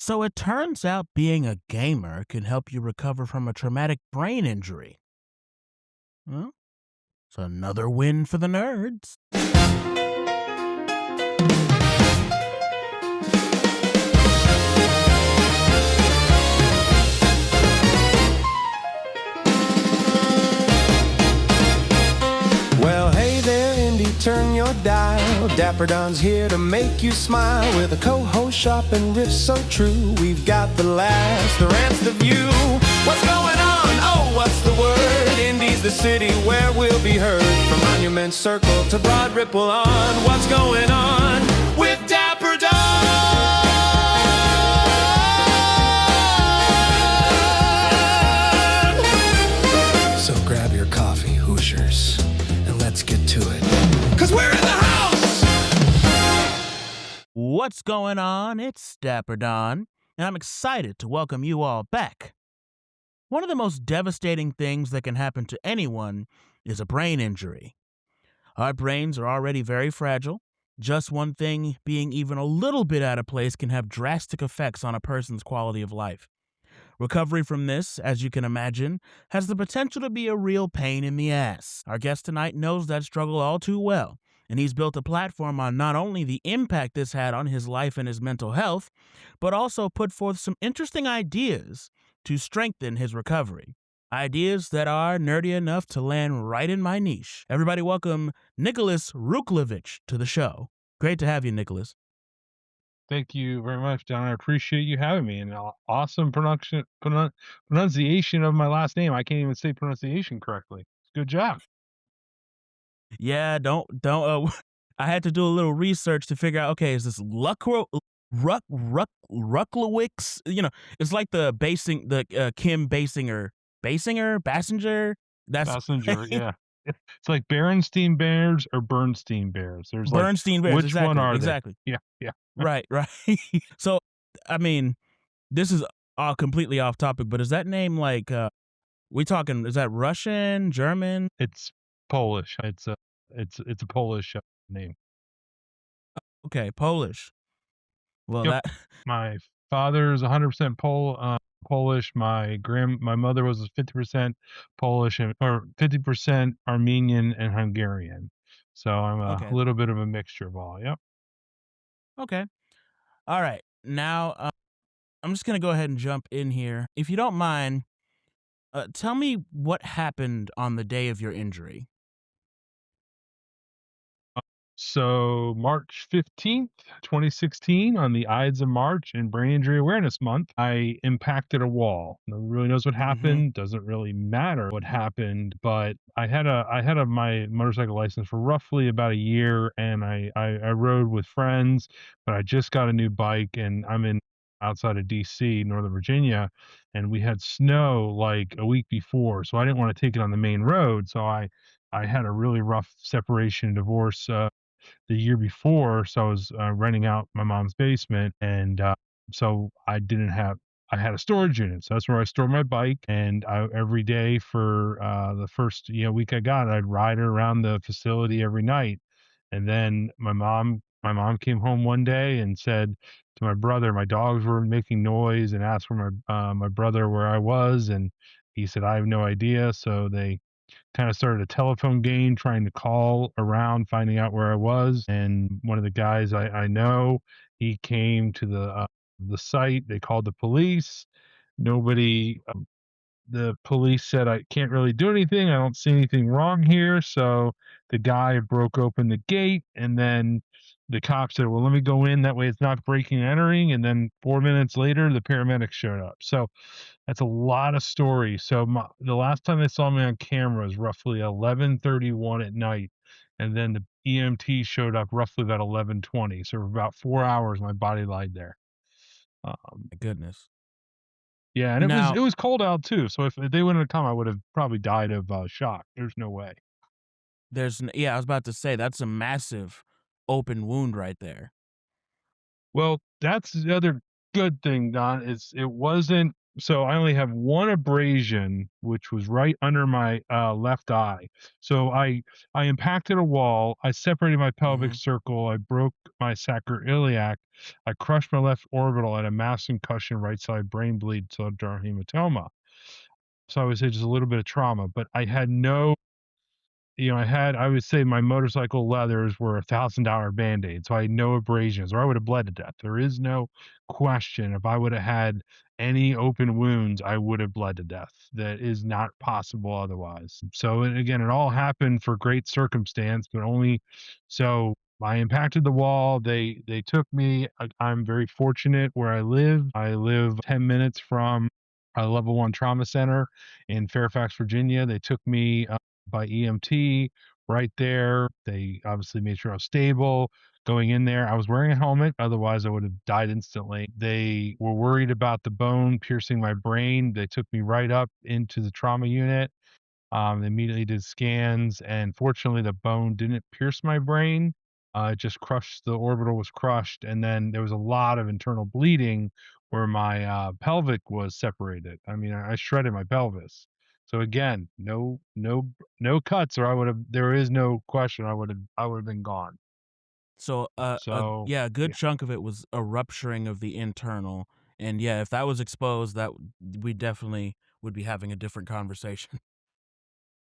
So it turns out being a gamer can help you recover from a traumatic brain injury. Well, it's another win for the nerds. Well, hey there, Indy, turn your dial. Dapper Don's here to make you smile with a co-host sharp and riff so true. We've got the laughs, the rants, the view. What's going on? Oh, what's the word? Indy's the city where we'll be heard. From Monument Circle to Broad Ripple on. What's going on with Dapper Don? So grab your coffee, Hoosiers. Let's get to it, 'cause we're in the house! What's going on? It's Dapper Don, and I'm excited to welcome you all back. One of the most devastating things that can happen to anyone is a brain injury. Our brains are already very fragile. Just one thing being even a little bit out of place can have drastic effects on a person's quality of life. Recovery from this, as you can imagine, has the potential to be a real pain in the ass. Our guest tonight knows that struggle all too well, and he's built a platform on not only the impact this had on his life and his mental health, but also put forth some interesting ideas to strengthen his recovery. Ideas that are nerdy enough to land right in my niche. Everybody welcome Nicholas Ruklevich to the show. Great to have you, Nicholas. Thank you very much, Don. I appreciate you having me. And awesome pronunciation of my last name. I can't even say pronunciation correctly. Good job. Yeah, don't. I had to do a little research to figure out. Okay, is this Rucklewicz? You know, it's like the Kim Basinger, Bassinger. That's Passenger, yeah. It's like Berenstein Bears or Bernstein Bears. There's Bernstein Bears. which Exactly, one are exactly. they? Yeah. Right. So, I mean, this is all completely off topic, but is that name like we talking? Is that Russian, German? It's Polish. It's a Polish name. Okay, Polish. Well, Yep. My father is 100% Polish. My mother was 50% Polish or 50% Armenian and Hungarian. So I'm a little bit of a mixture of all. Yep. Okay. All right. Now, I'm just gonna go ahead and jump in here. If you don't mind, tell me what happened on the day of your injury. So March 15th, 2016, on the Ides of March in Brain Injury Awareness Month, I impacted a wall. No one really knows what happened. Doesn't really matter what happened, but I had my motorcycle license for roughly about a year, and I rode with friends, but I just got a new bike, and I'm outside of DC, Northern Virginia, and we had snow like a week before, so I didn't want to take it on the main road, so I had a really rough separation and divorce the year before, so I was renting out my mom's basement, and so I had a storage unit, so that's where I stored my bike, and every day for the first week I got it, I'd ride her around the facility every night, and then my mom came home one day and said to my brother, my dogs were making noise, and asked for my brother where I was, and he said I have no idea, so they kind of started a telephone game trying to call around, finding out where I was. And one of the guys I know, he came to the site. They called the police. Nobody, the police said, I can't really do anything. I don't see anything wrong here. So the guy broke open the gate, and then the cop said, well, let me go in. That way it's not breaking and entering. And then 4 minutes later, the paramedics showed up. So that's a lot of stories. So the last time they saw me on camera was roughly 11:31 at night. And then the EMT showed up roughly about 11:20. So for about 4 hours, my body lied there. My goodness. Yeah, and Now, it was cold out too. So if they wouldn't have come, I would have probably died of shock. There's no way. I was about to say that's a massive open wound right there. Well, that's the other good thing, Don, is it wasn't So I only have one abrasion, which was right under my left eye. So I impacted a wall. I separated my pelvic Mhm. circle. I broke my sacroiliac. I crushed my left orbital. I had a mass concussion, right side brain bleed, subdural hematoma. So I would say just a little bit of trauma, but I had no, I would say my motorcycle leathers were $1,000 Band-Aid, so I had no abrasions, or I would have bled to death. There is no question. If I would have had any open wounds, I would have bled to death. That is not possible otherwise. So, and again, it all happened for great circumstance, but only so I impacted the wall. They took me. I'm very fortunate where I live. I live 10 minutes from a level one trauma center in Fairfax, Virginia. They took me by EMT right there. They obviously made sure I was stable. Going in there, I was wearing a helmet, otherwise I would have died instantly. They were worried about the bone piercing my brain. They took me right up into the trauma unit. They immediately did scans, and fortunately, the bone didn't pierce my brain. It just crushed, the orbital was crushed, and then there was a lot of internal bleeding where my pelvic was separated. I mean, I shredded my pelvis. So again, no cuts, or I would have. There is no question. I would have been gone. So, So yeah, a good yeah. chunk of it was a rupturing of the internal, and yeah, if that was exposed, we definitely would be having a different conversation.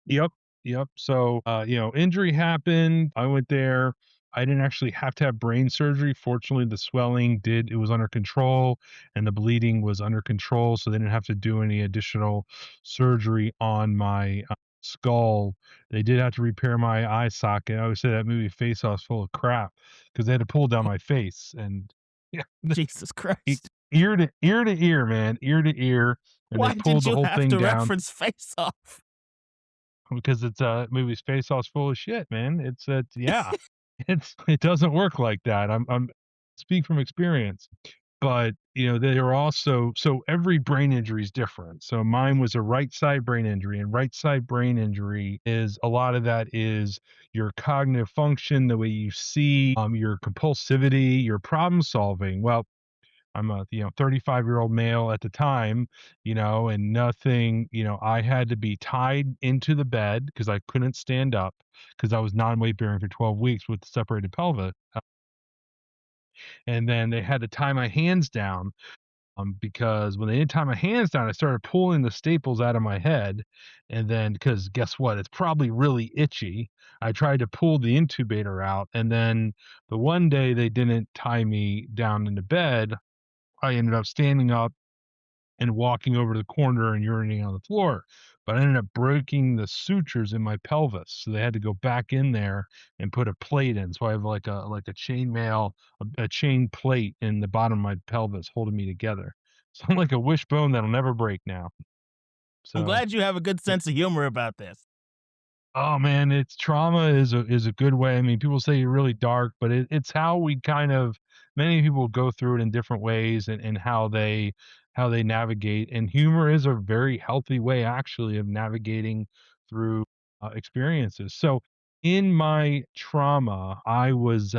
Yep, yep. So, injury happened. I went there. I didn't actually have to have brain surgery. Fortunately, the swelling did, it was under control and the bleeding was under control. So they didn't have to do any additional surgery on my skull. They did have to repair my eye socket. I always say that movie Face Off's full of crap because they had to pull down my face and yeah, Jesus Christ. ear to ear, man, ear to ear. And they Why pulled did the you whole have thing to down reference Face Off? because it's a movie Space Sauce full of shit, man. Yeah, it doesn't work like that. I'm speak from experience, but they are also, so every brain injury is different. So mine was a right side brain injury, and right side brain injury is a lot of that is your cognitive function, the way you see, your compulsivity, your problem solving. Well, I'm a 35-year-old male at the time, and nothing, I had to be tied into the bed because I couldn't stand up because I was non-weight bearing for 12 weeks with separated pelvis. And then they had to tie my hands down, because when they didn't tie my hands down, I started pulling the staples out of my head. And then, because guess what? It's probably really itchy. I tried to pull the intubator out. And then the one day they didn't tie me down into bed, I ended up standing up and walking over to the corner and urinating on the floor. But I ended up breaking the sutures in my pelvis, so they had to go back in there and put a plate in. So I have like a chainmail, a chain plate in the bottom of my pelvis holding me together. So I'm like a wishbone that'll never break now. I'm So glad you have a good yeah. sense of humor about this. Oh man, it's trauma is a good way. I mean, people say you're really dark, but it's how we kind of, many people go through it in different ways, and how they navigate. And humor is a very healthy way actually of navigating through experiences. So in my trauma, I was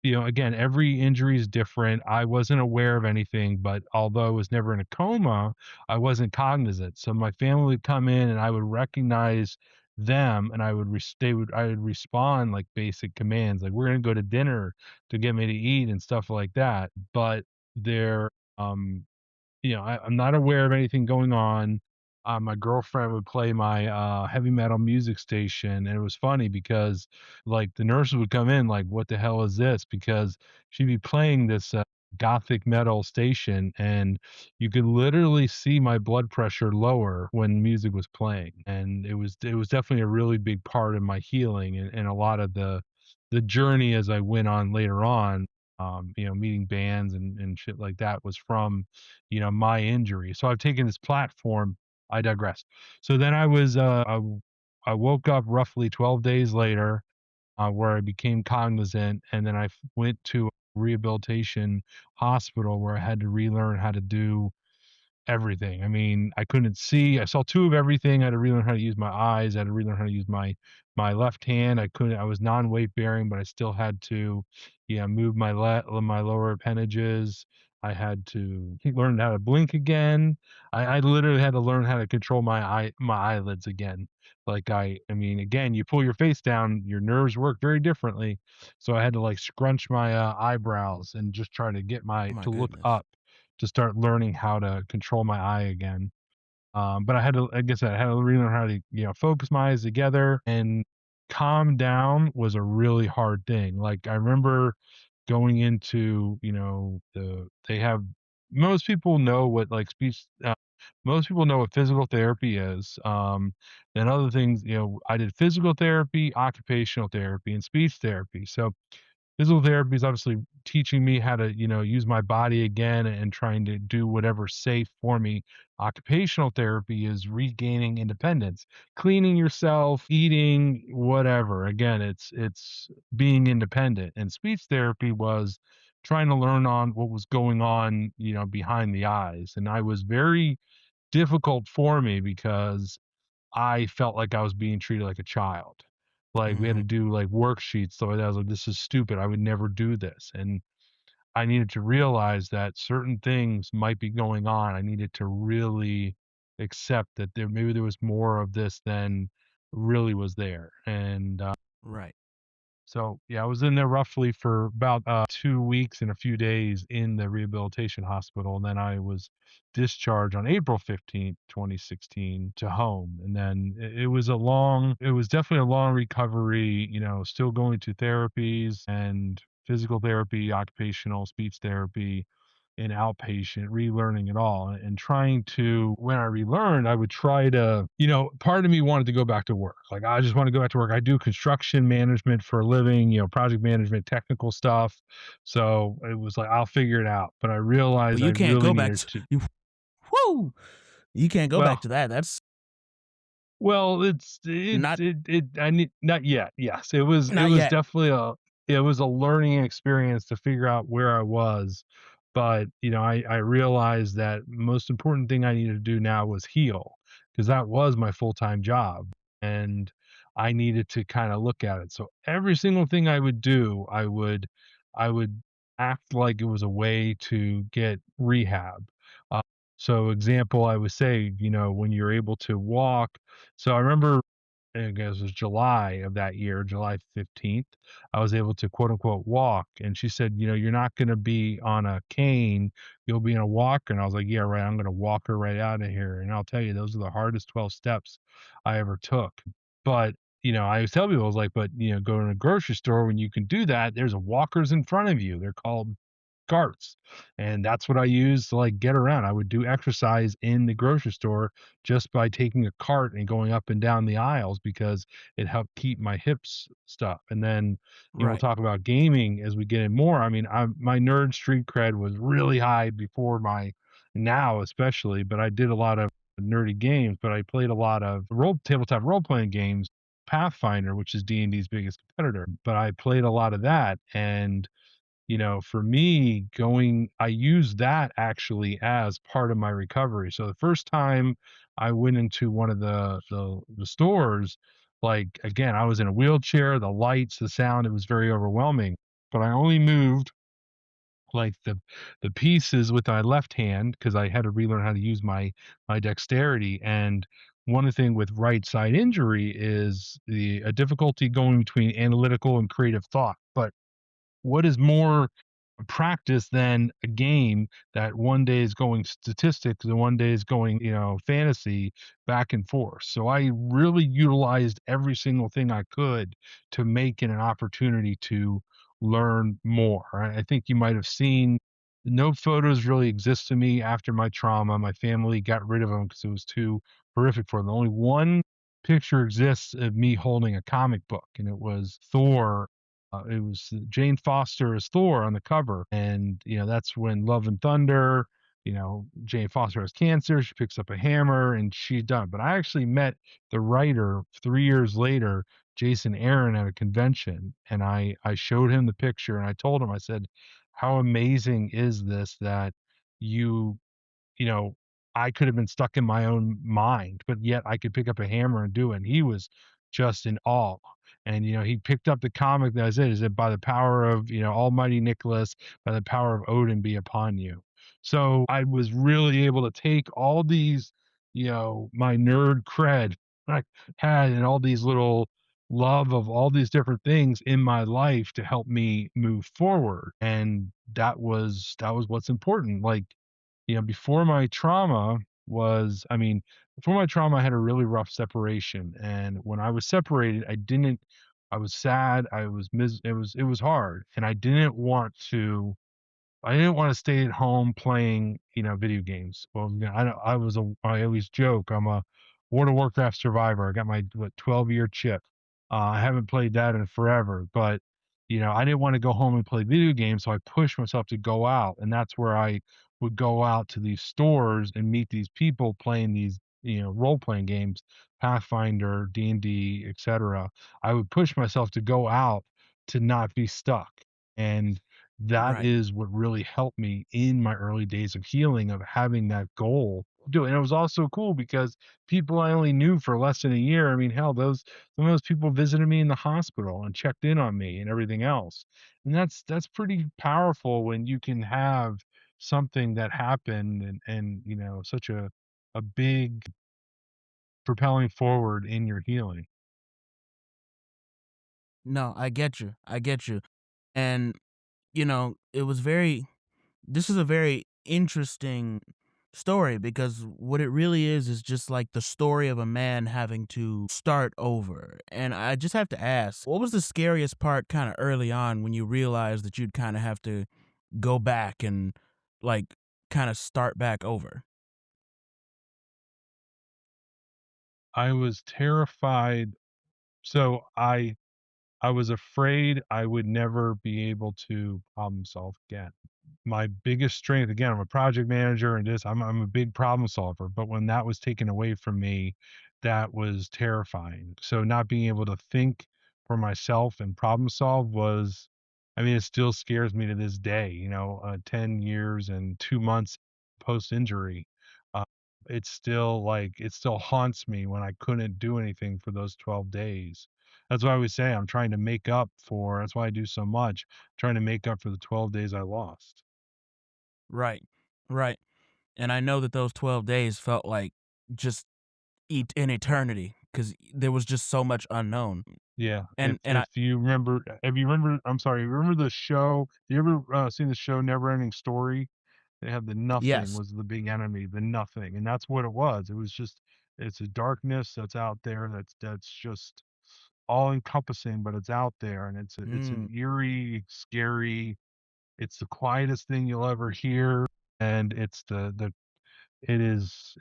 again, every injury is different. I wasn't aware of anything, but although I was never in a coma, I wasn't cognizant. So my family would come in and I would recognize them, and I would respond like basic commands, like we're going to go to dinner, to get me to eat and stuff like that. But they're um I'm not aware of anything going on. My girlfriend would play my heavy metal music station, and it was funny because like the nurses would come in like, "What the hell is this?" Because she'd be playing this gothic metal station, and you could literally see my blood pressure lower when music was playing, and it was definitely a really big part of my healing, and a lot of the journey as I went on later on. Meeting bands and shit like that was from my injury. So I've taken this platform. I digress. So then I woke up roughly 12 days later, where I became cognizant, and then went to a rehabilitation hospital where I had to relearn how to do everything. I mean, I couldn't see. I saw two of everything. I had to relearn how to use my eyes. I had to relearn how to use my left hand. I was non-weight bearing, but I still had to, yeah, move my lower appendages. I had to learn how to blink again. I literally had to learn how to control my eyelids again. Like I mean, again, you pull your face down, your nerves work very differently. So I had to like scrunch my eyebrows and just try to get Oh my my to look goodness. up to start learning how to control my eye again. But I had to, like I said, I had to relearn how to, focus my eyes together and calm down was a really hard thing. Like I remember going into, they have most people know what like most people know what physical therapy is. And other things, I did physical therapy, occupational therapy, and speech therapy. So physical therapy is obviously teaching me how to, use my body again and trying to do whatever's safe for me. Occupational therapy is regaining independence, cleaning yourself, eating, whatever. Again, it's being independent. And speech therapy was trying to learn on what was going on, behind the eyes. And I was very difficult for me because I felt like I was being treated like a child. Like, we had Hmm. to do, like, worksheets, so I was like, "This is stupid, I would never do this," and I needed to realize that certain things might be going on. I needed to really accept that there was more of this than really was there, and, Right. so, yeah, I was in there roughly for about 2 weeks and a few days in the rehabilitation hospital, and then I was discharged on April 15th, 2016 to home. And then it was definitely a long recovery, still going to therapies and physical therapy, occupational speech therapy, and outpatient, relearning it all and trying to, when I relearned, I would try to, part of me wanted to go back to work. Like, I just want to go back to work. I do construction management for a living, project management, technical stuff. So it was like, I'll figure it out. But I But realized I you can't really go back needed to to, you. Whoo! You can't go back well, to that. That's Well, not I need not yet. Yes, it not was yet. definitely a learning experience to figure out where I was, but, I realized that most important thing I needed to do now was heal, because that was my full-time job, and I needed to kinda look at it. So every single thing I would do, I would act like it was a way to get rehab. Uh, so example, I would say, when you're able to walk, so I remember, I guess it was July of that year, July 15th, I was able to quote unquote walk. And she said, you're not going to be on a cane, you'll be in a walker. And I was like, yeah, right. I'm going to walk her right out of here. And I'll tell you, those are the hardest 12 steps I ever took. But, I tell people, I was like, but, go to a grocery store when you can do that, there's walkers in front of you. They're called carts. And that's what I used to like get around. I would do exercise in the grocery store just by taking a cart and going up and down the aisles because it helped keep my hips stuff. And then, we'll Right. talk about gaming as we get in more. I mean, my nerd street cred was really high before my now, especially, but I did a lot of nerdy games, but I played a lot of tabletop role playing games, Pathfinder, which is D&D's biggest competitor. But I played a lot of that, and for me, I use that actually as part of my recovery. So the first time I went into one of the stores, like, again, I was in a wheelchair, the lights, the sound, it was very overwhelming. But I only moved like the pieces with my left hand because I had to relearn how to use my dexterity. And one thing with right side injury is the a difficulty going between analytical and creative thought. But what is more practice than a game that one day is going statistics and one day is going, fantasy, back and forth? So I really utilized every single thing I could to make it an opportunity to learn more. I think you might have seen, no photos really exist to me after my trauma. My family got rid of them because it was too horrific for them. Only one picture exists of me holding a comic book, and it was Thor. It was Jane Foster as Thor on the cover, and that's when Love and Thunder. Jane Foster has cancer. She picks up a hammer, and she's done. But I actually met the writer 3 years later, Jason Aaron, at a convention, and I showed him the picture, and I told him, I said, "How amazing is this that you you know, I could have been stuck in my own mind, but yet I could pick up a hammer and do it." And he was just in awe. And, he picked up the comic that I said, is it by the power of, Almighty Nicholas, by the power of Odin be upon you. So I was really able to take all these, my nerd cred I had and all these little love of all these different things in my life to help me move forward. And that was what's important. Like, before my trauma I mean, before my trauma, I had a really rough separation. And when I was separated, I was sad. It was hard. And I didn't want to stay at home playing, video games. Well, I always joke, I'm a World of Warcraft survivor. I got my, 12-year chip. I haven't played that in forever, but, I didn't want to go home and play video games. So I pushed myself to go out. And that's where I would go out to these stores and meet these people playing these, role playing games, Pathfinder, D&D, etc. I would push myself to go out to not be stuck. And that Right. is what really helped me in my early days of healing, of having that goal to do it. And it was also cool because people I only knew for less than a year, I mean, hell, some of those people visited me in the hospital and checked in on me and everything else. And that's pretty powerful when you can have something that happened and such a big propelling forward in your healing. No, I get you. I get you. And, it was very this is a very interesting story because what it really is just like the story of a man having to start over. And I just have to ask, what was the scariest part kind of early on when you realized that you'd kind of have to go back and like kind of start back over? I was terrified. So I was afraid I would never be able to problem solve again. My biggest strength, again, I'm a project manager and I'm a big problem solver, but when that was taken away from me, that was terrifying. So not being able to think for myself and problem solve was, I mean, it still scares me to this day, 10 years and 2 months post injury. Uh, it still haunts me when I couldn't do anything for those 12 days. That's why I always say that's why I do so much, trying to make up for the 12 days I lost. Right. Right. And I know that those 12 days felt like just an eternity because there was just so much unknown. Yeah, And I if you remember have you remember I'm sorry, remember the show? You ever, seen the show Never Ending Story? They had the nothing yes. was the big enemy, the nothing, and that's what it was. It was just it's a darkness that's out there that's just all encompassing, but it's out there, and it's an Mm, eerie, scary, it's the quietest thing you'll ever hear, and it's the it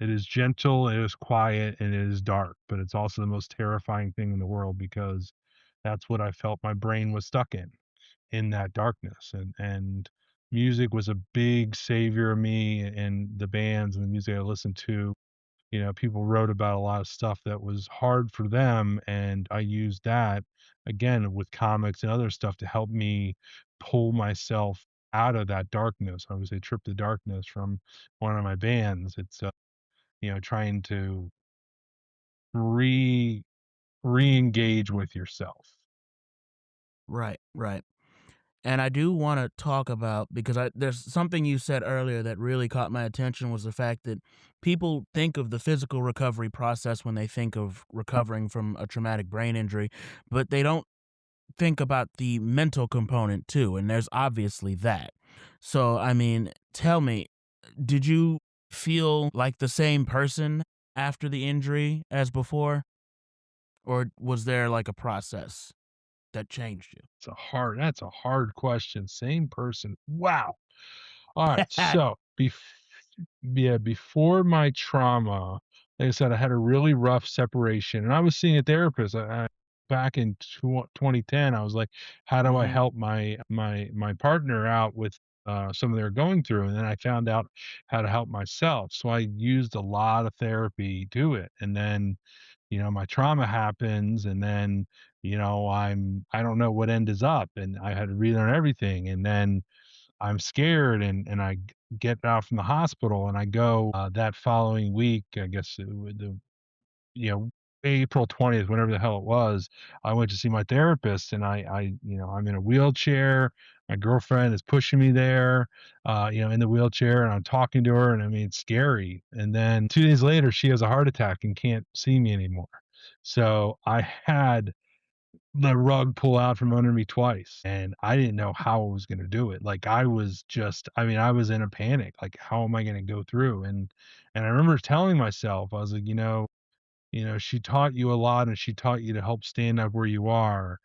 is gentle, it is quiet, and it is dark, but it's also the most terrifying thing in the world because that's what I felt my brain was stuck in that darkness. And music was a big savior of me and the bands and the music I listened to. People wrote about a lot of stuff that was hard for them, and I used that again with comics and other stuff to help me pull myself out of that darkness. I would say Trip to Darkness from one of my bands. It's trying to re re-engage with yourself. right, right. And I do wanna talk about because there's something you said earlier that really caught my attention was the fact that people think of the physical recovery process when they think of recovering from a traumatic brain injury, but they don't think about the mental component too, and there's obviously that. So, I mean, tell me, did you feel like the same person after the injury as before, or was there, like, a process that changed you? That's a hard question. Same person. Wow. All right. So, yeah, before my trauma, like I said, I had a really rough separation, and I was seeing a therapist. Back in 2010, I was like, "How do I Mhm. help my partner out with something they're going through?" And then I found out how to help myself. So I used a lot of therapy to it, and then my trauma happens, and then I don't know what end is up, and I had to relearn everything, and then I'm scared and get out from the hospital and I go that following week, I guess you know, April 20th, whenever the hell it was, I went to see my therapist and I'm in a wheelchair. my girlfriend is pushing me there, in the wheelchair, and I'm talking to her, and I mean, it's scary. And then 2 days later, she has a heart attack and can't see me anymore. So I had the rug pull out from under me twice, and I didn't know how I was gonna do it. Like, I mean, I was in a panic, like, "How am I gonna go through?" And I remember telling myself, I was like, she taught you a lot, and she taught you to help stand up where you are,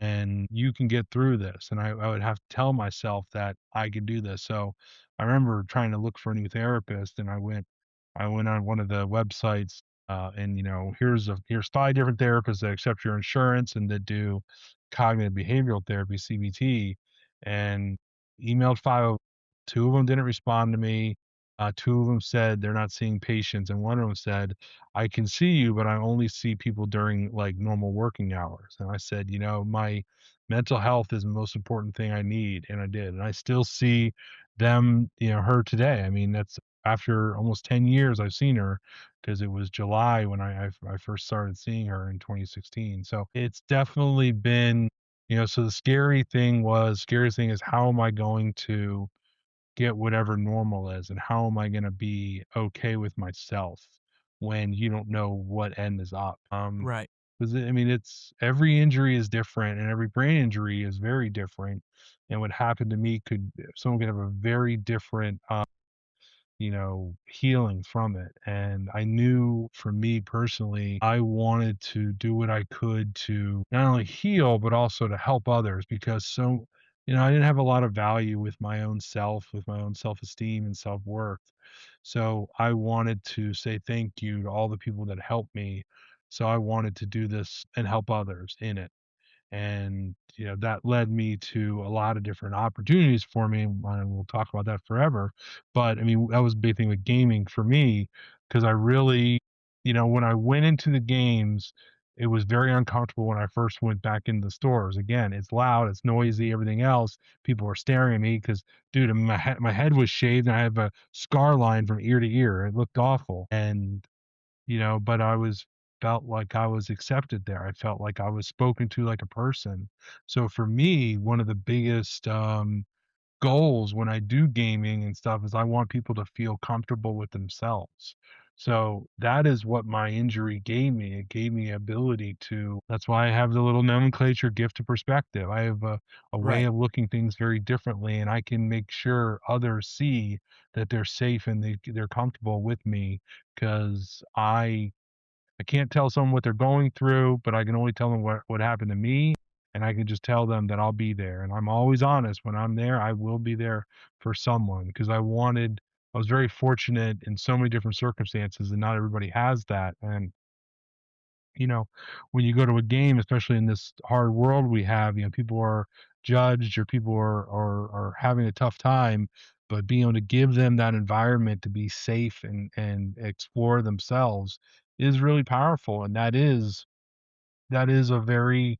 and you can get through this." And I would have to tell myself that I could do this. So I remember trying to look for a new therapist, and I went on one of the websites, and here's 5 different therapists that accept your insurance and that do cognitive behavioral therapy, CBT, and emailed 5 of 2 of them didn't respond to me. 2 of them said they're not seeing patients, and one of them said, "I can see you, but I only see people during, like, normal working hours." And I said, "My mental health is the most important thing I need," and I did. And I still see her today. I mean, that's after almost 10 years I've seen her, because it was July when I first started seeing her in 2016. So it's definitely been, so the scariest thing is, how am I going to get whatever normal is, and how am I going to be okay with myself when you don't know what end is up? Right. 'Cause I mean, it's every injury is different, and every brain injury is very different. And what happened to me someone could have a very different, healing from it. And I knew, for me personally, I wanted to do what I could to not only heal, but also to help others, because I didn't have a lot of value with my own self, with my own self-esteem and self-worth. So I wanted to say thank you to all the people that helped me. So I wanted to do this and help others in it. And that led me to a lot of different opportunities for me, and we'll talk about that forever. But I mean, that was a big thing with gaming for me, because I really, when I went into the games, it was very uncomfortable when I first went back in the stores. Again, it's loud, it's noisy, everything else. People were staring at me because, dude, I mean, my head was shaved, and I have a scar line from ear to ear. It looked awful. And but felt like I was accepted there. I felt like I was spoken to like a person. So for me, one of the biggest, goals when I do gaming and stuff is I want people to feel comfortable with themselves. So that is what my injury gave me. It gave me ability to That's why I have the little nomenclature, gift of perspective. I have a way Right. of looking things very differently, and I can make sure others see that they're safe and they're comfortable with me, because I can't tell someone what they're going through, but I can only tell them what happened to me, and I can just tell them that I'll be there. And I'm always honest. When I'm there, I will be there for someone, because I was very fortunate in so many different circumstances, and not everybody has that. And you know, when you go to a game, especially in this hard world we have, people are judged, or people are having a tough time, but being able to give them that environment to be safe and explore themselves is really powerful. And that is a very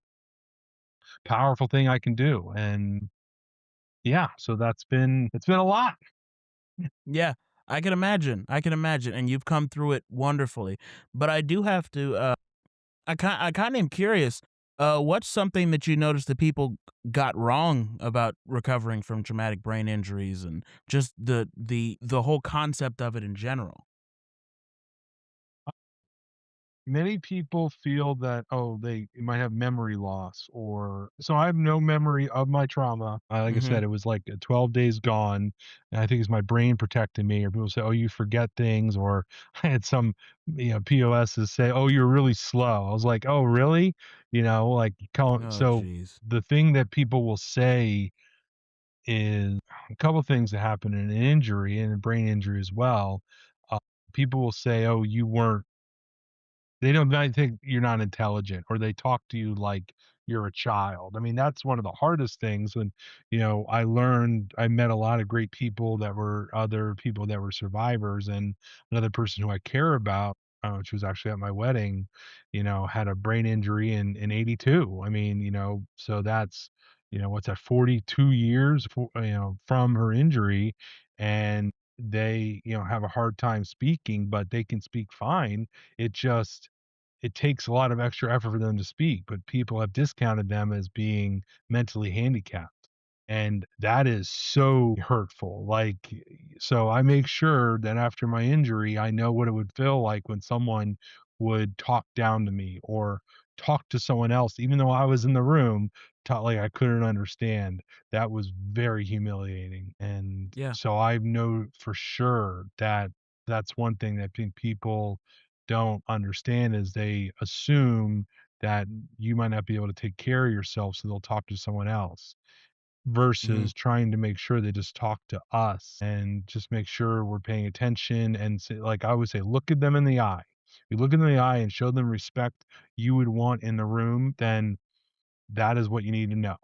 powerful thing I can do. And yeah, so it's been a lot. Yeah. I can imagine. I can imagine. And you've come through it wonderfully. But I do have to I kind of am curious. What's something that you noticed that people got wrong about recovering from traumatic brain injuries, and just the whole concept of it in general? Many people feel that, oh, they might have memory loss, or so I have no memory of my trauma. Like I Mhm. said, it was like 12 days gone, and I think it's my brain protecting me. Or people say, "Oh, you forget things," or I had some, POSs say, "Oh, you're really slow." I was like, "Oh, really?" Like, Oh, so jeez. the thing that people will say is a couple things that happen in an injury, and a brain injury as well. Uh, People will say, "Oh, you weren't," they don't they think you're not intelligent, or they talk to you like you're a child. I mean, that's one of the hardest things. And I met a lot of great people that were other people that were survivors. And another person who I care about, which was actually at my wedding, had a brain injury in 82. I mean, so that's, what's that, 42 years from her injury. And they, have a hard time speaking, but they can speak fine. It just it takes a lot of extra effort for them to speak, but people have discounted them as being mentally handicapped. And that is so hurtful. Like, so I make sure that after my injury, I know what it would feel like when someone would talk down to me or talk to someone else, even though I was in the room, taught like I couldn't understand. That was very humiliating. And Yeah. so I know for sure that that's one thing that I think people don't understand is they assume that you might not be able to take care of yourself, so they'll talk to someone else Hmm. versus trying to make sure they just talk to us and just make sure we're paying attention and say, like I always say, look at them in the eye. If you look in the eye and show them respect you would want in the room, then that is what you need to know.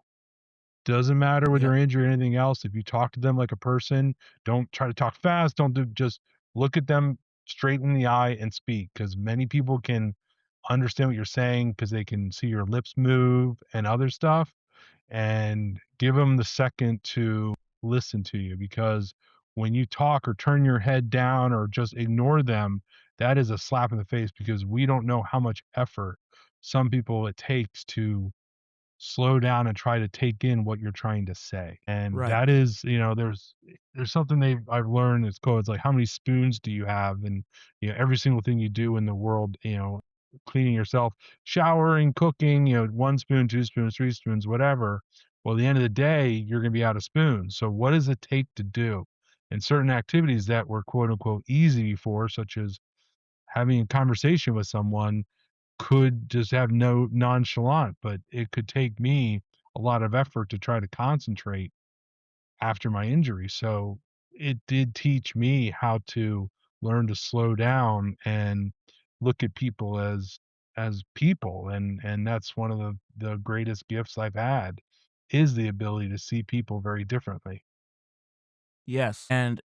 Doesn't matter with Yep. their injury or anything else. If you talk to them like a person, don't try to talk fast. Don't do just look at them straight in the eye and speak because many people can understand what you're saying because they can see your lips move and other stuff and give them the second to listen to you because when you talk or turn your head down or just ignore them, that is a slap in the face because we don't know how much effort some people it takes to slow down and try to take in what you're trying to say. And Right. that is, there's something I've learned it's called it's like how many spoons do you have? And every single thing you do in the world, cleaning yourself, showering, cooking, one spoon, two spoons, three spoons, whatever. Well, at the end of the day, you're gonna be out of spoons. So what does it take to do? And certain activities that were quote unquote easy before, such as having a conversation with someone could just have no nonchalant, but it could take me a lot of effort to try to concentrate after my injury. So it did teach me how to learn to slow down and look at people as people and that's one of the greatest gifts I've had is the ability to see people very differently. Yes. And,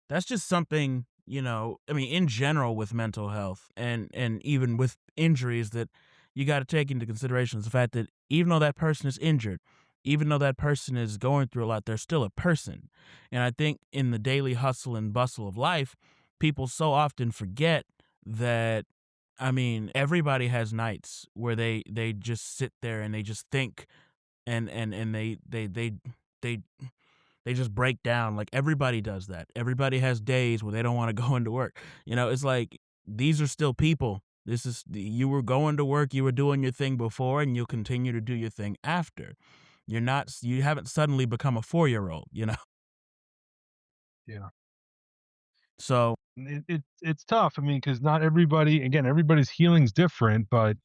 that's just something, I mean, in general with mental health and even with injuries that you got to take into consideration is the fact that even though that person is injured, even though that person is going through a lot, they're still a person. And I think in the daily hustle and bustle of life, people so often forget that, I mean, everybody has nights where they just sit there and they just think and they they just break down, like, everybody does that. Everybody has days where they don't wanna go into work. It's like, these are still people. You were going to work, you were doing your thing before, and you'll continue to do your thing after. You haven't suddenly become a four-year-old? Yeah. So It's tough. I mean, because not everybody, again, everybody's healing's different, but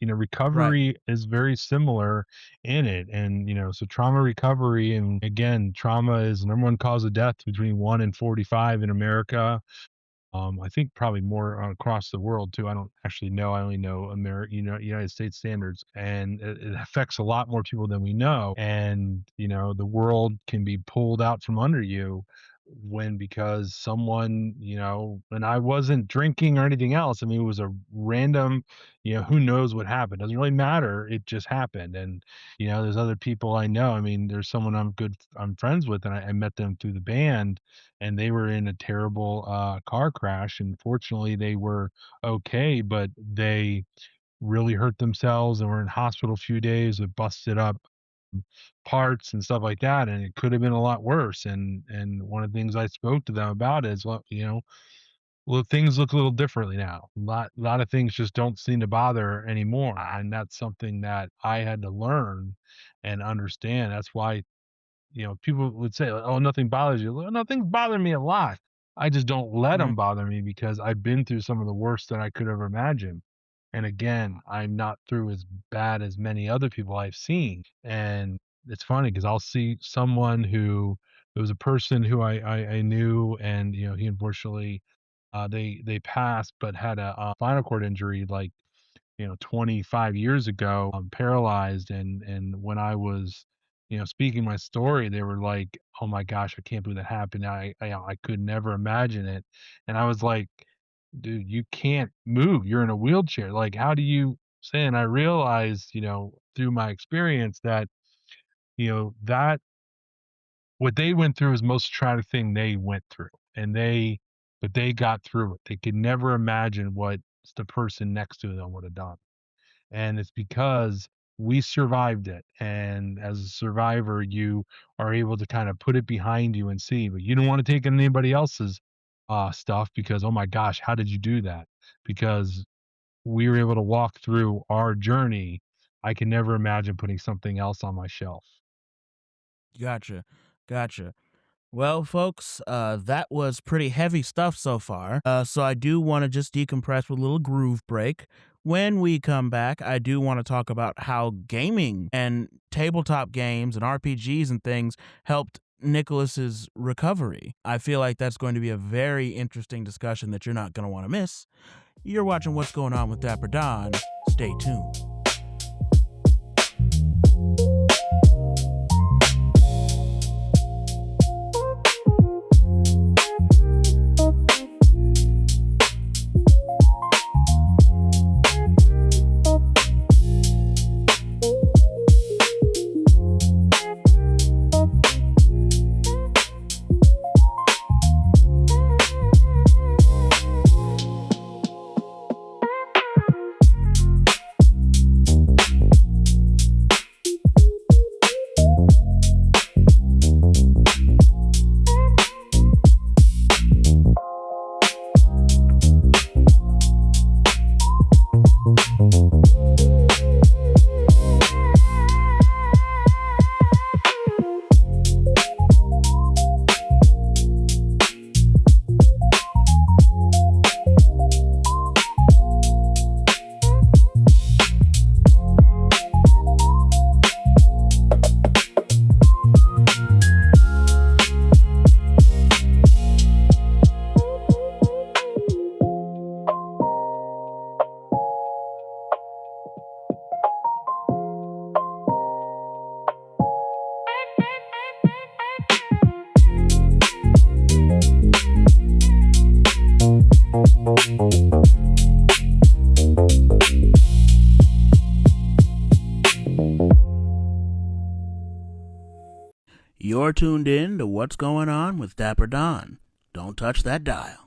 right. recovery is very similar in it. And so trauma recovery, and again, trauma is the number one cause of death between 1 and 45 in America. I think probably more across the world too. I don't actually know. I only know United States standards, and it affects a lot more people than we know. And the world can be pulled out from under you when because someone and I wasn't drinking or anything else. I mean, it was a random, who knows what happened? Doesn't really matter. It just happened, and there's other people I know. I mean, there's someone I'm friends with, and I met them through the band and they were in a terrible car crash. And fortunately, they were okay, but they really hurt themselves and were in hospital a few days with busted up parts and stuff like that. And it could have been a lot worse. And one of the things I spoke to them about is, well, well, things look a little differently now. A lot of things just don't seem to bother anymore, and that's something that I had to learn and understand. That's why people would say, "Oh, nothing bothers you." Well, nothing's bothering me a lot. I just don't let Mhm. them bother me because I've been through some of the worst that I could ever imagine. And again, I'm not through as bad as many other people I've seen. And it's funny because I'll see someone who there was a person who I knew, and he unfortunately they passed, but had a spinal cord injury like 25 years ago. I'm paralyzed, and when I was, speaking my story, they were like, "Oh my gosh, I can't believe that happened. I could never imagine it." And I was like, "Dude, you can't move. You're in a wheelchair. Like, how do you say?" And I realized, through my experience that, that what they went through is most traumatic thing they went through, and but they got through it. They could never imagine what the person next to them would have done. And it's because we survived it. And as a survivor, you are able to kind of put it behind you and see, but you don't want to take anybody else's stuff because, oh my gosh, how did you do that? Because we were able to walk through our journey. I can never imagine putting something else on my shelf. Gotcha. Gotcha. Well, folks, that was pretty heavy stuff so far. So I do want to just decompress with a little groove break. When we come back, I do want to talk about how gaming and tabletop games and RPGs and things helped Nicholas's recovery. I feel like that's going to be a very interesting discussion that you're not going to want to miss. You're watching What's Going On with Dapper Don. Stay tuned. You're tuned in to What's Going On with Dapper Don. Don't touch that dial.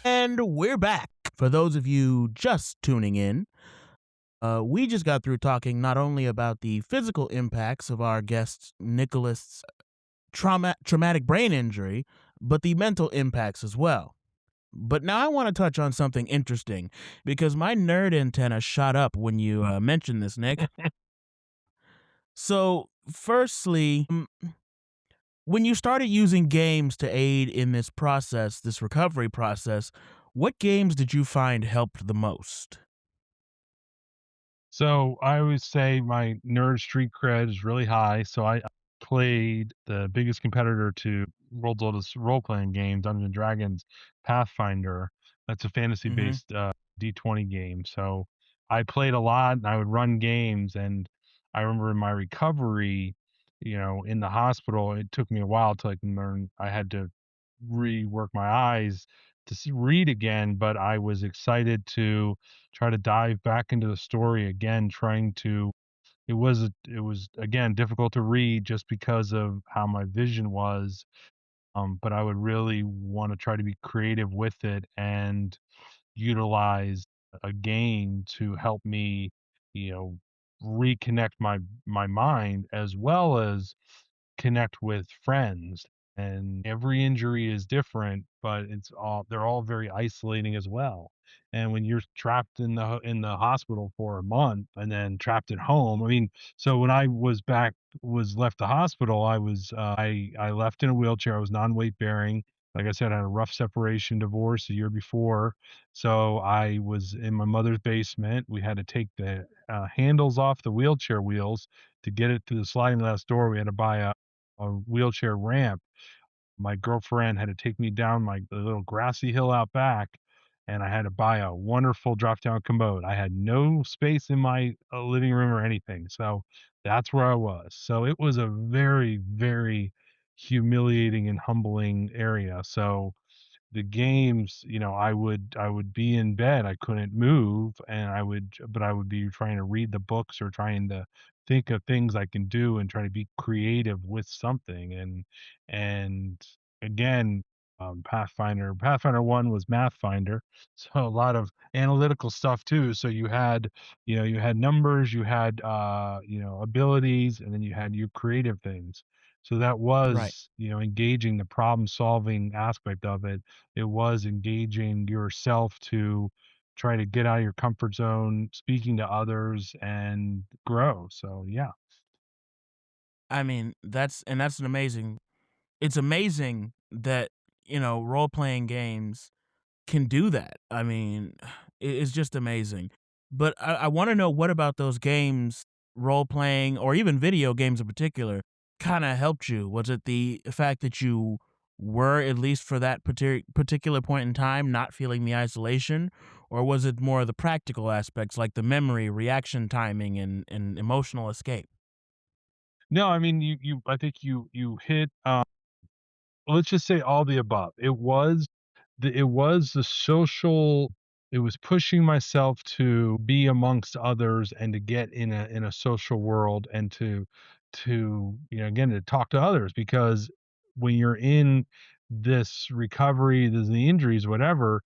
And we're back. For those of you just tuning in, we just got through talking not only about the physical impacts of our guest Nicholas' traumatic brain injury, but the mental impacts as well. But now I want to touch on something interesting because my nerd antenna shot up when you mentioned this, Nick. So, firstly, when you started using games to aid in this process, this recovery process, What games did you find helped the most? So I always say my nerd street cred is really high. So I played the biggest competitor to world's oldest role playing game, Dungeons and Dragons Pathfinder. That's a fantasy Mhm. based D20 game. So I played a lot and I would run games. And I remember in my recovery, in the hospital, it took me a while till I can learn. I had to rework my eyes to read again, but I was excited to try to dive back into the story again, trying to it was again difficult to read just because of how my vision was. But I would really want to try to be creative with it and utilize a game to help me, you know, reconnect my mind as well as connect with friends. And every injury is different, but they're all very isolating as well. And when you're trapped in the hospital for a month and then trapped at home, I mean, so when I was left the hospital, I left in a wheelchair. I was non-weight bearing. Like I said, I had a rough separation divorce a year before. So I was in my mother's basement. We had to take the handles off the wheelchair wheels to get it to the sliding glass door. We had to buy a wheelchair ramp. My girlfriend had to take me down the little grassy hill out back, and I had to buy a wonderful drop down commode. I had no space in my living room or anything, so that's where I was. So it was a very, very humiliating and humbling area. So the games, I would be in bed, I couldn't move, and I would be trying to read the books or trying to think of things I can do and try to be creative with something. And again, Pathfinder 1 was Math Finder, so a lot of analytical stuff too. So you had numbers, you had abilities, and then you had your creative things. So that Right. was, engaging the problem solving aspect of it. It was engaging yourself to try to get out of your comfort zone, speaking to others and grow. So yeah. I mean, that's an amazing it's amazing that, role-playing games can do that. I mean, it's just amazing. But I wanna know what about those games, role playing or even video games in particular, kinda helped you? Was it the fact that you were, at least for that particular point in time, not feeling the isolation? Or was it more of the practical aspects like the memory, reaction timing, and emotional escape? No, I mean you I think you hit let's just say all the above. It was the social, it was pushing myself to be amongst others and to get in a social world and to again to talk to others because when you're in this recovery, there's the injuries, whatever,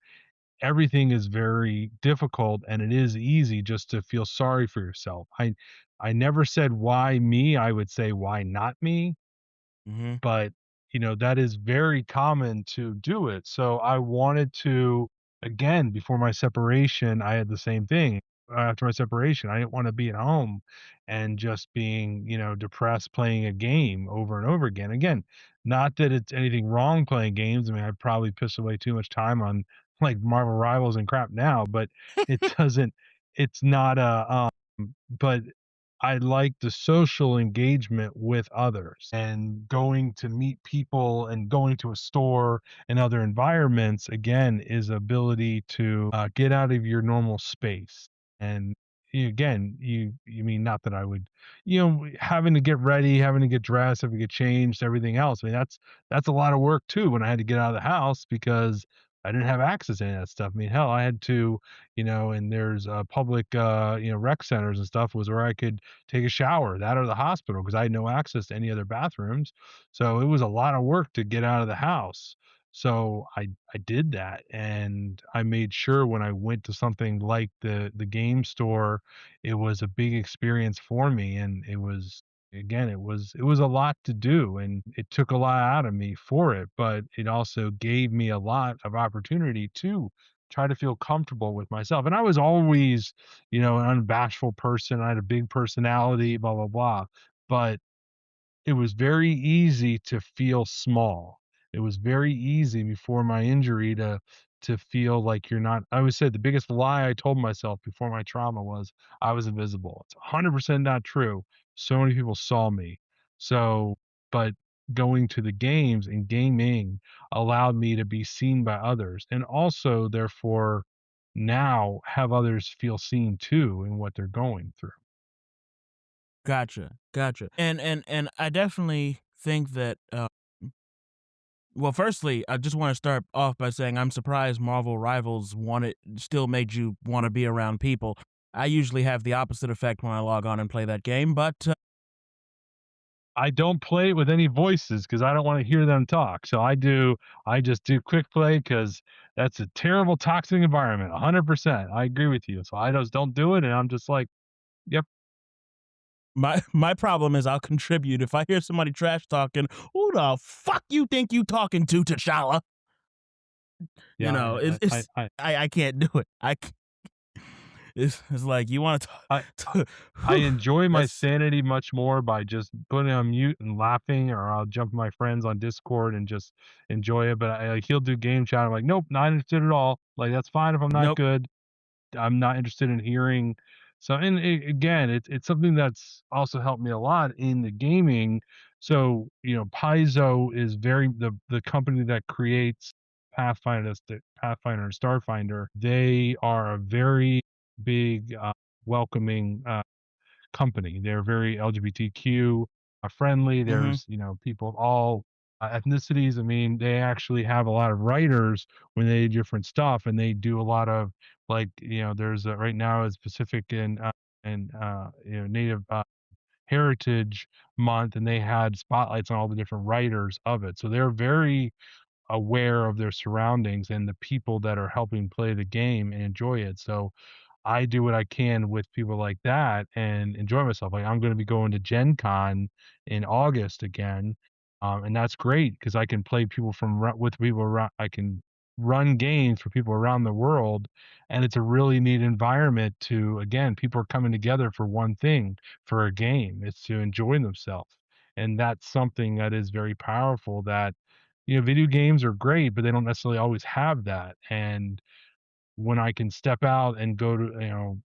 everything is very difficult and it is easy just to feel sorry for yourself. I never said why me, I would say why not me, Mhm. but that is very common to do it. So I wanted to, again, before my separation I had the same thing. After my separation I didn't want to be at home and just being depressed playing a game over and over again. Not that it's anything wrong playing games. I mean, I probably piss away too much time on like Marvel Rivals and crap now, but it doesn't it's not a but I like the social engagement with others and going to meet people and going to a store and other environments again is ability to get out of your normal space. And again, you mean not that I would, having to get ready, having to get dressed, having to get changed, everything else. I mean, that's a lot of work too when I had to get out of the house because I didn't have access to any of that stuff. I mean, hell, I had to, and there's public, rec centers and stuff was where I could take a shower, that or the hospital, because I had no access to any other bathrooms. So it was a lot of work to get out of the house. So I did that and I made sure when I went to something like the game store, it was a big experience for me and it was again it was a lot to do and it took a lot out of me for it, but it also gave me a lot of opportunity to try to feel comfortable with myself. And I was always an unbashful person. I had a big personality, blah, blah, blah. But it was very easy to feel small. It was very easy before my injury to feel like you're not. I always said the biggest lie I told myself before my trauma was I was invisible. It's 100% not true. So many people saw me. So, but going to the games and gaming allowed me to be seen by others, and also therefore now have others feel seen too in what they're going through. Gotcha, gotcha. And I definitely think that. Well, firstly, I just want to start off by saying I'm surprised Marvel Rivals wanted still made you want to be around people. I usually have the opposite effect when I log on and play that game, but I don't play it with any voices because I don't want to hear them talk. So I just do quick play because that's a terrible toxic environment. 100%. I agree with you. So I just don't do it. And I'm just like, yep. my problem is I'll contribute if I hear somebody trash talking. Who the fuck you think you talking to, T'Challa? You Yeah. know, I can't do it. It's like you want to I, talk. I enjoy my That's sanity much more by just putting on mute and laughing, or I'll jump my friends on Discord and just enjoy it. But like, he'll do game chat. I'm like, nope, not interested at all. Like, that's fine if I'm not nope. good. I'm not interested in hearing. So, and again, it's something that's also helped me a lot in the gaming. So, Paizo is the company that creates Pathfinder and Starfinder. They are a very big, welcoming company. They're very LGBTQ friendly. Mhm. There's, people of all ethnicities. I mean, they actually have a lot of writers when they do different stuff, and they do a lot of like, there's right now is Pacific and Native Heritage Month, and they had spotlights on all the different writers of it. So they're very aware of their surroundings and the people that are helping play the game and enjoy it. So I do what I can with people like that and enjoy myself. Like, I'm going to be going to Gen Con in August again. And that's great because I can play people with people around. I can run games for people around the world. And it's a really neat environment to, again, people are coming together for one thing, for a game. It's to enjoy themselves. And that's something that is very powerful that, video games are great, but they don't necessarily always have that. And when I can step out and go to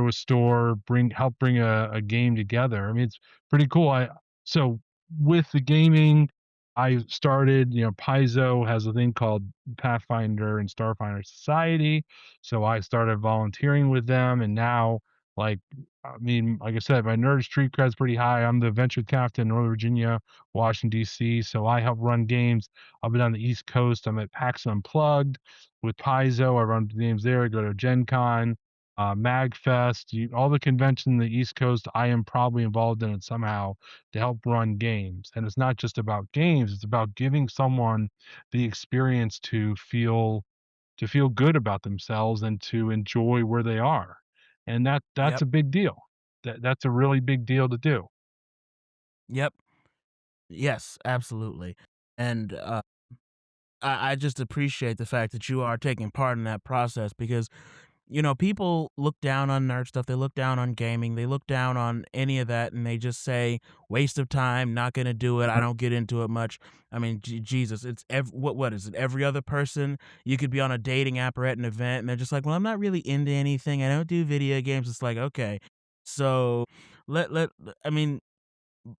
a store, help bring a game together. I mean, it's pretty cool. So with the gaming, I started, Paizo has a thing called Pathfinder and Starfinder Society. So I started volunteering with them, and now, like, I mean, like I said, my nerd street cred's pretty high. I'm the venture captain in Northern Virginia, Washington D.C. So I help run games up and down the East Coast. I'm at PAX Unplugged with Paizo. I run games there. I go to Gen Con, MagFest, all the conventions in the East Coast. I am probably involved in it somehow to help run games. And it's not just about games; it's about giving someone the experience to feel good about themselves and to enjoy where they are. And that's Yep. a big deal. That's a really big deal to do. Yep. Yes, absolutely. And I just appreciate the fact that you are taking part in that process because people look down on nerd stuff. They look down on gaming. They look down on any of that, and they just say, "Waste of time. Not gonna do it. I don't get into it much." I mean, Jesus, it's what is it? Every other person. You could be on a dating app or at an event, and they're just like, "Well, I'm not really into anything. I don't do video games." It's like, okay, so I mean,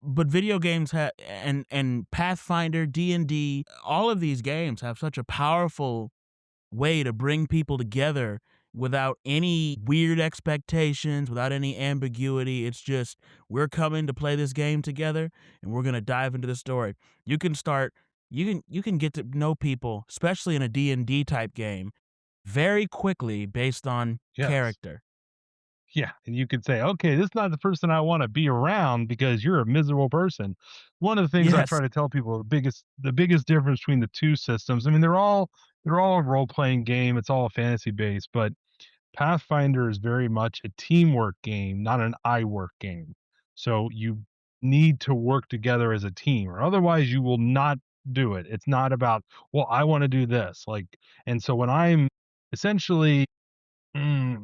but video games have and Pathfinder, D&D, all of these games have such a powerful way to bring people together without any weird expectations, without any ambiguity. It's just we're coming to play this game together and we're going to dive into the story. You can start you can get to know people, especially in a D&D type game, very quickly based on Yes. character. Yeah, and you could say, "Okay, this is not the person I wanna be around because you're a miserable person." One of the things I try Yes. to tell people, the biggest difference between the 2 systems, I mean, they're all a role-playing game, it's all fantasy based, but Pathfinder is very much a teamwork game, not an I work game. So you need to work together as a team, or otherwise you will not do it. It's not about, "Well, I wanna do this," like, and so when I'm essentially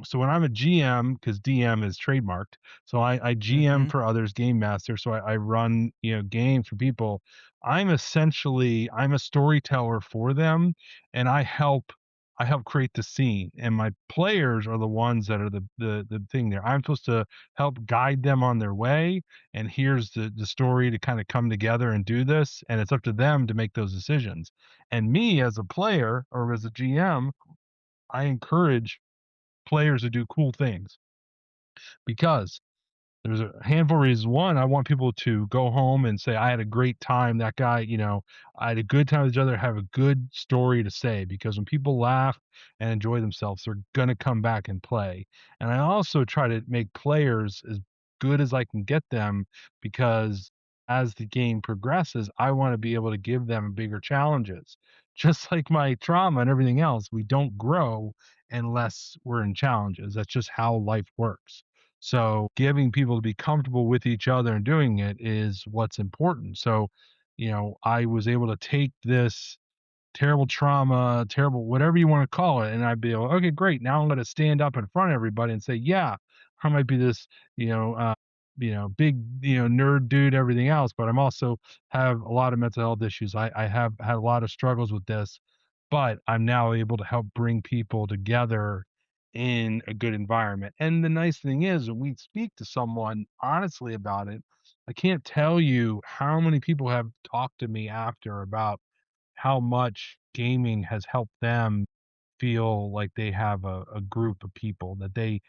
so when I'm a GM, because DM is trademarked, so I GM Mhm. for others, game master, so I run, games for people. I'm a storyteller for them, and I help. I help create the scene, and my players are the ones that are the thing there. I'm supposed to help guide them on their way, and here's the story to kind of come together and do this, and it's up to them to make those decisions. And me as a player or as a GM, I encourage players to do cool things because there's a handful of reasons. One, I want people to go home and say, I had a great time. That guy, I had a good time with each other, have a good story to say. Because when people laugh and enjoy themselves, they're going to come back and play. And I also try to make players as good as I can get them because as the game progresses, I want to be able to give them bigger challenges. Just like my trauma and everything else, we don't grow unless we're in challenges. That's just how life works. So giving people to be comfortable with each other and doing it is what's important. So, I was able to take this terrible trauma, terrible whatever you want to call it, and I'd be like, okay, great. Now I'm going to stand up in front of everybody and say, yeah, I might be this, big, nerd dude, everything else, but I'm also have a lot of mental health issues. I have had a lot of struggles with this, but I'm now able to help bring people together in a good environment. And the nice thing is, when we speak to someone honestly about it, I can't tell you how many people have talked to me after about how much gaming has helped them feel like they have a group of people that they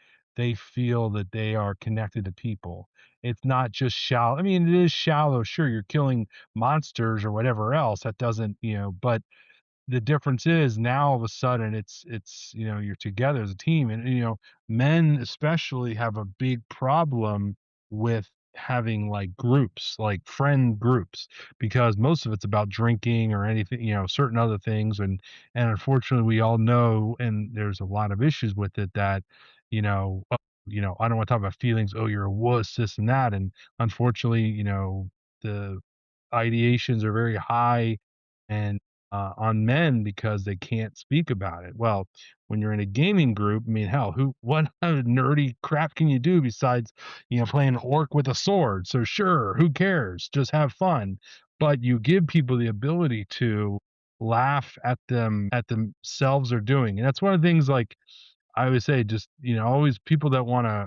feel that they are connected to people. It's not just shallow. I mean, it is shallow. Sure, you're killing monsters or whatever else. That doesn't, but the difference is now all of a sudden it's you're together as a team, and men especially have a big problem with having like groups, like friend groups, because most of it's about drinking or anything, certain other things, and unfortunately we all know, and there's a lot of issues with it that I don't want to talk about feelings, oh, you're a wuss, this and that, and unfortunately, the ideations are very high and on men because they can't speak about it. Well, when you're in a gaming group, I mean, hell, what kind of nerdy crap can you do besides, playing an orc with a sword? So sure, who cares? Just have fun. But you give people the ability to laugh at themselves are doing. And that's one of the things like I always say, just, always people that want to,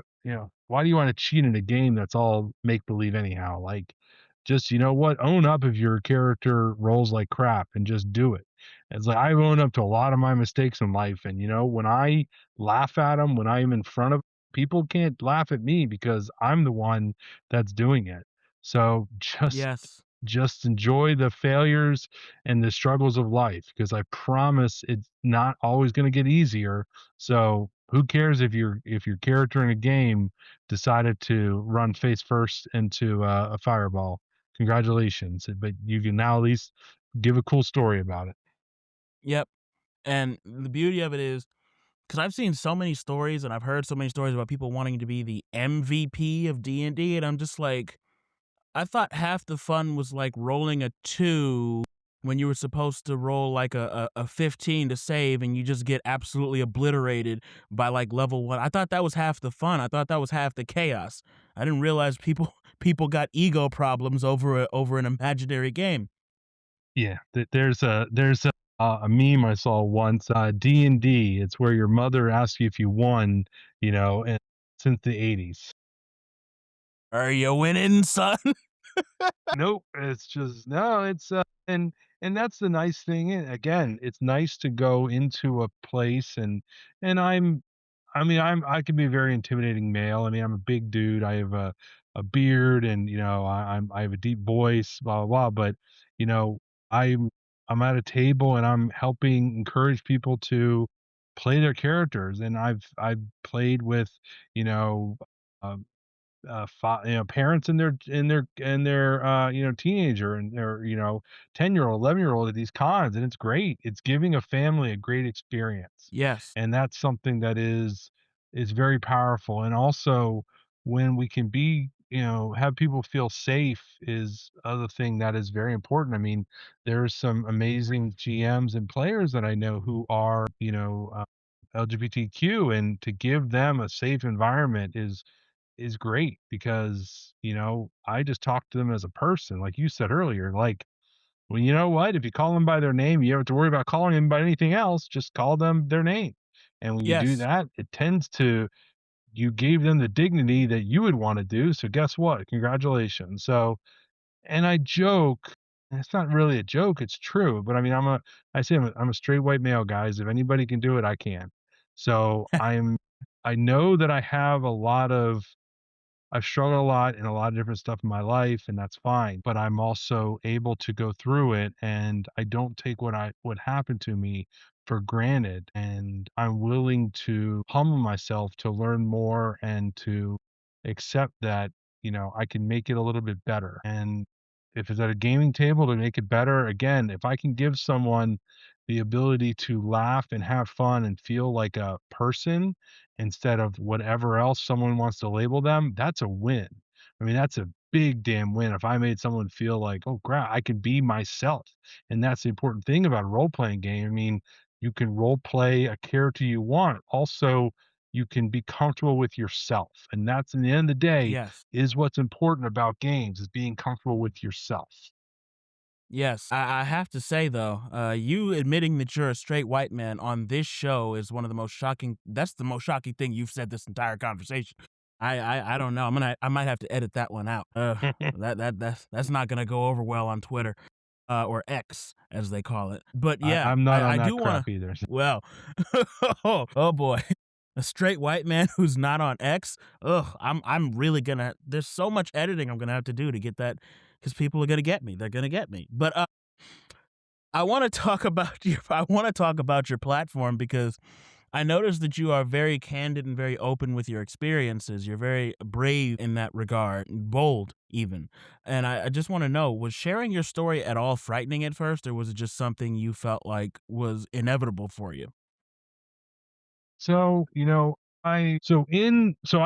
why do you want to cheat in a game that's all make believe anyhow? Like, just, what? Own up if your character rolls like crap and just do it. It's like I've owned up to a lot of my mistakes in life. And, when I laugh at them, when I'm in front of people, can't laugh at me because I'm the one that's doing it. So Yes. just enjoy the failures and the struggles of life because I promise it's not always going to get easier. So who cares if your character in a game decided to run face first into a fireball? Congratulations, but you can now at least give a cool story about it. Yep. And the beauty of it is, because I've seen so many stories and I've heard so many stories about people wanting to be the MVP of D&D, and I'm just like, I thought half the fun was like rolling a 2 when you were supposed to roll like a 15 to save and you just get absolutely obliterated by like level 1. I thought that was half the fun. I thought that was half the chaos. I didn't realize people people got ego problems over an imaginary game. Yeah, there's a meme I saw once, D&D. It's where your mother asks you if you won, and since the 80s. Are you winning, son? Nope, it's just no, it's, and that's the nice thing, and again, it's nice to go into a place and I mean, I can be a very intimidating male. I mean, I'm a big dude. I have a beard and, I have a deep voice, blah, blah, blah, but, you know, I'm I'm at a table and I'm helping encourage people to play their characters, and I've played with, you know, um parents and their teenager and their 10-year-old 11-year-old at these cons, and it's great. It's giving a family a great experience, Yes. and that's something that is very powerful. And also when we can be, have people feel safe is other thing that is very important. I mean, there's some amazing GMs and players that I know who are, LGBTQ, and to give them a safe environment is great because, I just talk to them as a person, like you said earlier, like Well, you know what? If you call them by their name, you don't have to worry about calling them by anything else. Just call them their name. And when you do Yes. that, it tends to you gave them the dignity that you would want to do. So guess what? Congratulations. So, and I joke, and it's not really a joke, it's true. But I mean, I say I'm a straight white male, guys. If anybody can do it, I can. So I know that I have a lot of I've struggled a lot in a lot of different stuff in my life, and that's fine. But I'm also able to go through it, and I don't take what happened to me for granted. And I'm willing to humble myself to learn more and to accept that, I can make it a little bit better. And if it's at a gaming table to make it better, again, if I can give someone the ability to laugh and have fun and feel like a person instead of whatever else someone wants to label them, that's a win. I mean, that's a big damn win if I made someone feel like, "Oh, crap, I can be myself." And that's the important thing about a role-playing game. I mean, you can role play a character you want. Also, you can be comfortable with yourself, and that's, in the end of the day, Yes. is what's important about games, is being comfortable with yourself. Yes. I have to say though, you admitting that you're a straight white man on this show is one of the most shocking. That's the most shocking thing you've said this entire conversation. I don't know. I might have to edit that one out. That's not gonna go over well on Twitter, or X as they call it. But yeah, I'm not on I that do want crap to. either. Well, oh boy, a straight white man who's not on X. Ugh, I'm really gonna. There's so much editing I'm gonna have to do to get that because people are gonna get me. They're gonna get me. But I want to talk about your. I want to talk about your platform because I noticed that you are very candid and very open with your experiences. You're very brave in that regard, bold even. And I just want to know, was sharing your story at all frightening at first, or was it just something you felt like was inevitable for you? So, I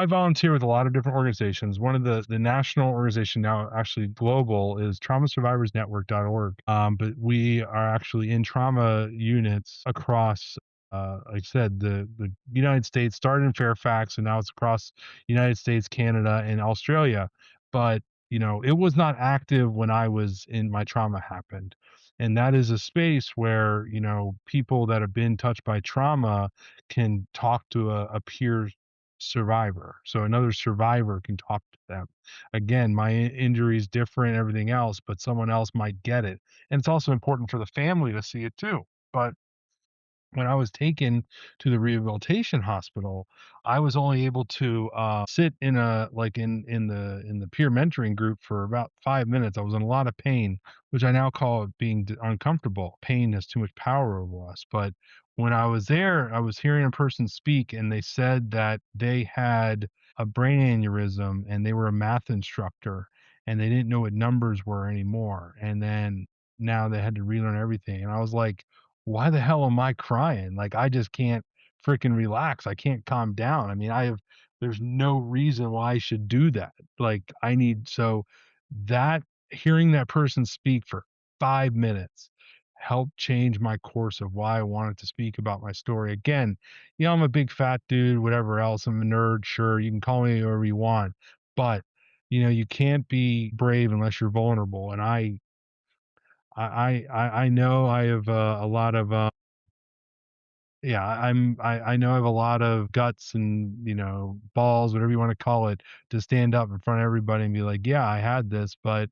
volunteer with a lot of different organizations. One of the national organization now, actually global, is traumasurvivorsnetwork.org. But we are actually in trauma units across, like I said, the United States, started in Fairfax and now it's across United States, Canada, and Australia. But, it was not active when I was in my trauma happened. And that is a space where, people that have been touched by trauma can talk to a peer survivor. So another survivor can talk to them. Again, my injury is different, everything else, but someone else might get it. And it's also important for the family to see it too. But when I was taken to the rehabilitation hospital, I was only able to sit in a like in the peer mentoring group for about 5 minutes. I was in a lot of pain, which I now call being uncomfortable. Pain has too much power over us. But when I was there, I was hearing a person speak, and they said that they had a brain aneurysm and they were a math instructor, and they didn't know what numbers were anymore. And then now they had to relearn everything. And I was like, why the hell am I crying? Like, I just can't freaking relax. I can't calm down. I mean, there's no reason why I should do that. Like, that hearing that person speak for 5 minutes helped change my course of why I wanted to speak about my story. Again, I'm a big fat dude, whatever else. I'm a nerd. Sure. You can call me whatever you want, but you can't be brave unless you're vulnerable. And I know I have a lot of yeah, I know I have a lot of guts and, balls, whatever you want to call it, to stand up in front of everybody and be like, yeah, I had this, but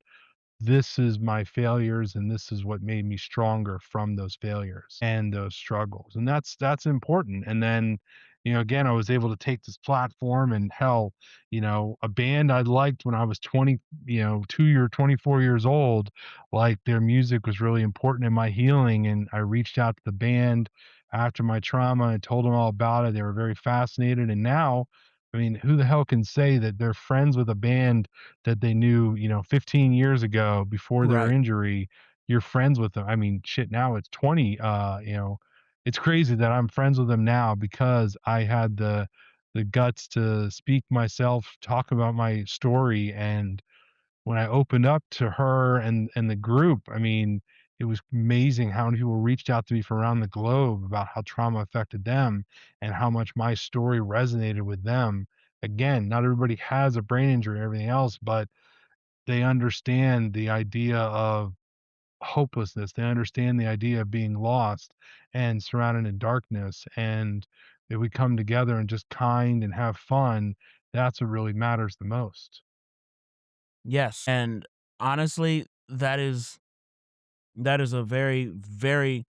this is my failures and this is what made me stronger from those failures and those struggles. And that's important. And then, again, I was able to take this platform, and hell, a band I liked when I was 20, 24 years old, like, their music was really important in my healing. And I reached out to the band after my trauma and told them all about it. They were very fascinated. And now, I mean, who the hell can say that they're friends with a band that they knew, 15 years ago before their Right. injury? You're friends with them. I mean, shit, now it's 20, it's crazy that I'm friends with them now because I had the guts to speak myself, talk about my story. And when I opened up to her and the group, I mean, it was amazing how many people reached out to me from around the globe about how trauma affected them and how much my story resonated with them. Again, not everybody has a brain injury and everything else, but they understand the idea of hopelessness. They understand the idea of being lost and surrounded in darkness. And if we come together and just kind and have fun, that's what really matters the most. Yes, and honestly, that is a very, very,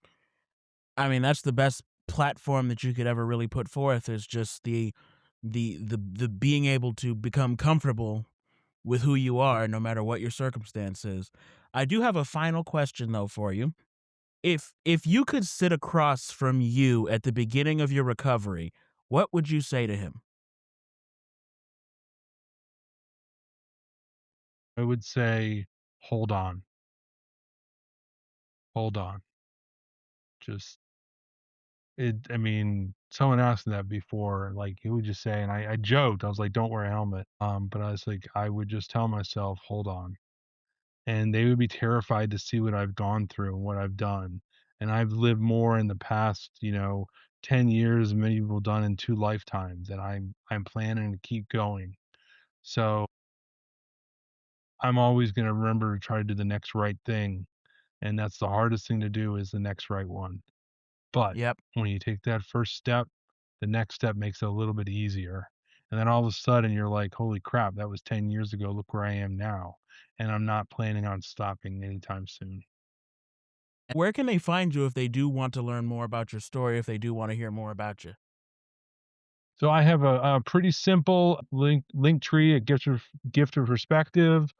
I mean, that's the best platform that you could ever really put forth, is just the being able to become comfortable with who you are no matter what your circumstance is. I do have a final question though for you. If you could sit across from you at the beginning of your recovery, what would you say to him? I would say, hold on, hold on. Just I mean, someone asked me that before, like, he would just say, and I joked, I was like, don't wear a helmet. But I was like, I would just tell myself, hold on. And they would be terrified to see what I've gone through and what I've done. And I've lived more in the past, 10 years than many people done in 2 lifetimes. And I'm planning to keep going. So I'm always gonna remember to try to do the next right thing. And that's the hardest thing to do, is the next right one. But Yep. when you take that first step, the next step makes it a little bit easier. And then all of a sudden you're like, holy crap, that was 10 years ago. Look where I am now. And I'm not planning on stopping anytime soon. Where can they find you if they do want to learn more about your story, if they do want to hear more about you? So I have a pretty simple link tree, a gift of perspective.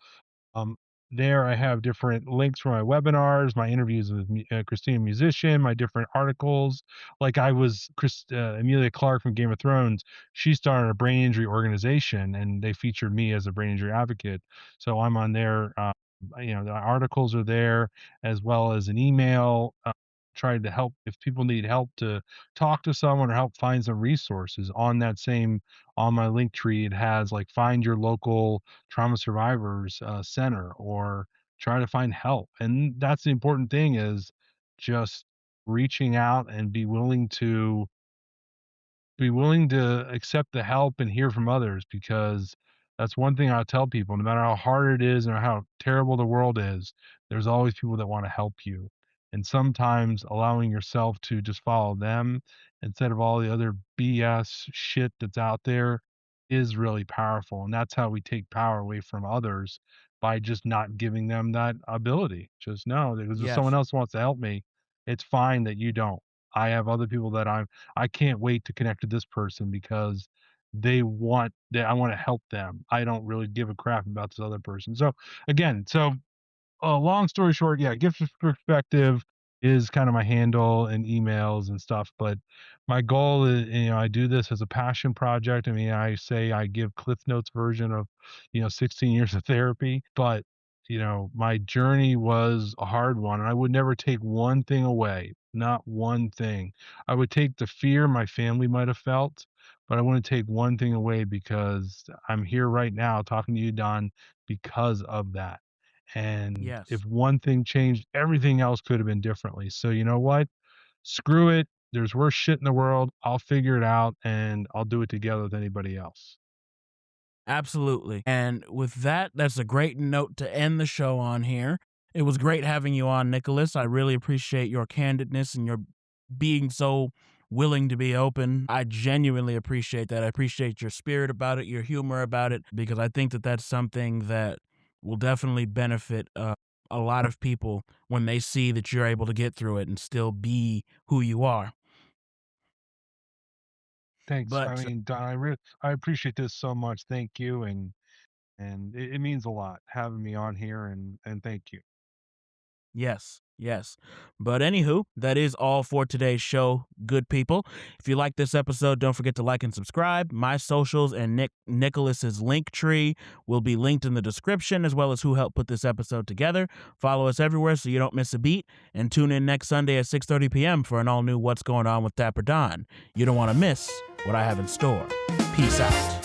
Um, there I have different links for my webinars, my interviews with Christina Musician, my different articles. Like Amelia Clark from Game of Thrones, she started a brain injury organization, and they featured me as a brain injury advocate. So I'm on there. The articles are there, as well as an email. Trying to help if people need help to talk to someone or help find some resources on my link tree. It has like find your local trauma survivors center, or try to find help. And that's the important thing, is just reaching out and be willing to accept the help and hear from others, because that's one thing I tell people: no matter how hard it is and how terrible the world is, there's always people that want to help you. And sometimes allowing yourself to just follow them instead of all the other BS shit that's out there is really powerful. And that's how we take power away from others, by just not giving them that ability. Just know, because if someone Yes. else wants to help me, it's fine that you don't. I have other people that I can't wait to connect to this person, because I want to help them. I don't really give a crap about this other person. So again, long story short, yeah, gift of perspective is kind of my handle and emails and stuff. But my goal is, I do this as a passion project. I mean, I say I give Cliff Notes version of, 16 years of therapy. But, my journey was a hard one, and I would never take one thing away, not one thing. I would take the fear my family might have felt, but I wouldn't take one thing away, because I'm here right now talking to you, Don, because of that. And Yes. if one thing changed, everything else could have been differently. So you know what? Screw it. There's worse shit in the world. I'll figure it out, and I'll do it together with anybody else. Absolutely. And with that, that's a great note to end the show on here. It was great having you on, Nicholas. I really appreciate your candidness and your being so willing to be open. I genuinely appreciate that. I appreciate your spirit about it, your humor about it, because I think that that's something that will definitely benefit a lot of people when they see that you're able to get through it and still be who you are. Thanks. I But mean, Don, I appreciate this so much. Thank you, and it means a lot having me on here, and thank you. yes, yes. But anywho, that is all for today's show, good people. If you like this episode, don't forget to like and subscribe. My socials and Nicholas's link tree will be linked in the description, as well as who helped put this episode together. Follow us everywhere so you don't miss a beat, and tune in next Sunday at 6:30 p.m. for an all new What's Going On with Dapper Don. You don't want to miss what I have in store. Peace out.